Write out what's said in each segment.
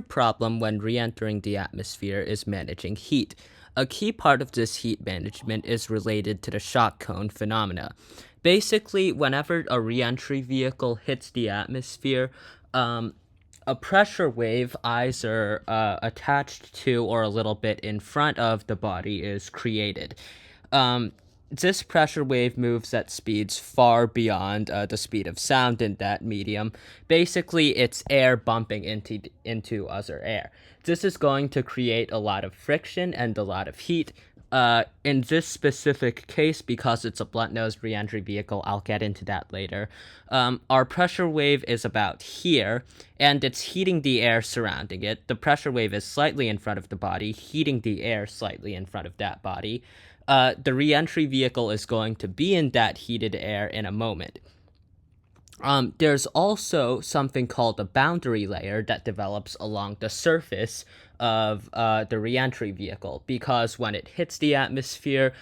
problem when re-entering the atmosphere is managing heat. A key part of this heat management is related to the shock cone phenomena. Basically, whenever a re-entry vehicle hits the atmosphere, a pressure wave either attached to or a little bit in front of the body is created. Um, this pressure wave moves at speeds far beyond the speed of sound in that medium. Basically, it's air bumping into other air. This is going to create a lot of friction and a lot of heat. In this specific case, because it's a blunt-nosed reentry vehicle, I'll get into that later. Our pressure wave is about here, and it's heating the air surrounding it. The pressure wave is slightly in front of the body, heating the air slightly in front of that body. The reentry vehicle is going to be in that heated air in a moment. There's also something called a boundary layer that develops along the surface of the reentry vehicle, because when it hits the atmosphere,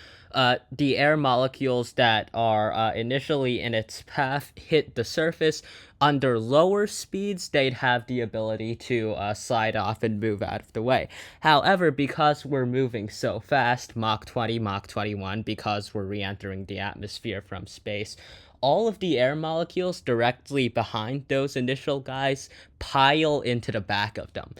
the air molecules that are initially in its path hit the surface. Under lower speeds, they'd have the ability to slide off and move out of the way. However, because we're moving so fast, Mach 20, Mach 21, because we're re-entering the atmosphere from space, all of the air molecules directly behind those initial guys pile into the back of them.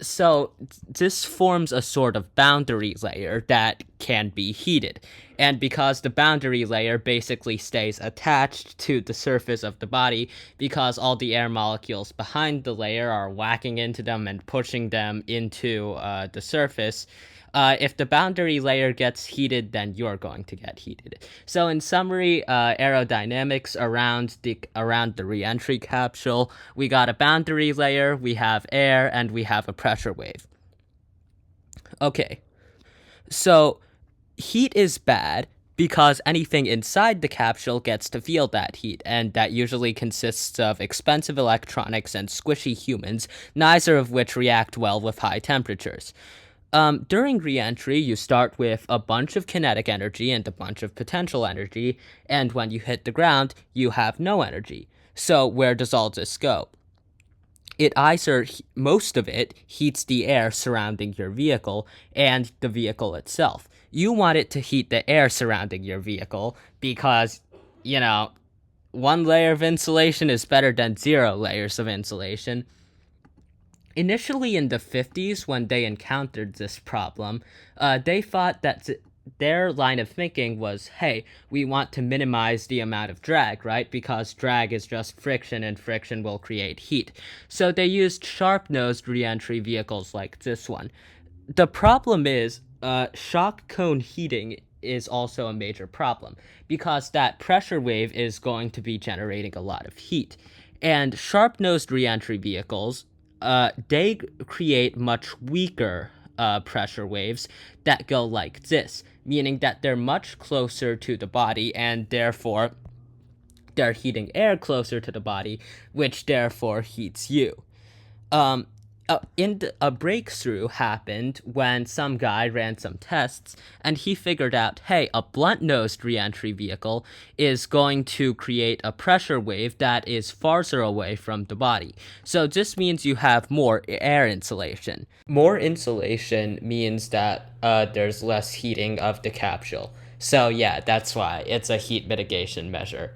So this forms a sort of boundary layer that can be heated. And because the boundary layer basically stays attached to the surface of the body, because all the air molecules behind the layer are whacking into them and pushing them into the surface, if the boundary layer gets heated, then you're going to get heated. So in summary, aerodynamics around the reentry capsule, we got a boundary layer, we have air, and we have a pressure wave. Okay, so heat is bad because anything inside the capsule gets to feel that heat, and that usually consists of expensive electronics and squishy humans, neither of which react well with high temperatures. During reentry, you start with a bunch of kinetic energy and a bunch of potential energy, and when you hit the ground, you have no energy. So where does all this go? Most of it heats the air surrounding your vehicle and the vehicle itself. You want it to heat the air surrounding your vehicle because, one layer of insulation is better than 0 layers of insulation. Initially in the 50s, when they encountered this problem, they thought that their line of thinking was, hey, we want to minimize the amount of drag, right? Because drag is just friction, and friction will create heat. So they used sharp-nosed reentry vehicles like this one. The problem is, shock cone heating is also a major problem, because that pressure wave is going to be generating a lot of heat. And sharp-nosed reentry vehicles, they create much weaker pressure waves that go like this, meaning that they're much closer to the body, and therefore they're heating air closer to the body, which therefore heats you. Um, a breakthrough happened when some guy ran some tests, and he figured out, hey, a blunt-nosed reentry vehicle is going to create a pressure wave that is farther away from the body. So this means you have more air insulation. More insulation means that there's less heating of the capsule. So yeah, that's why it's a heat mitigation measure.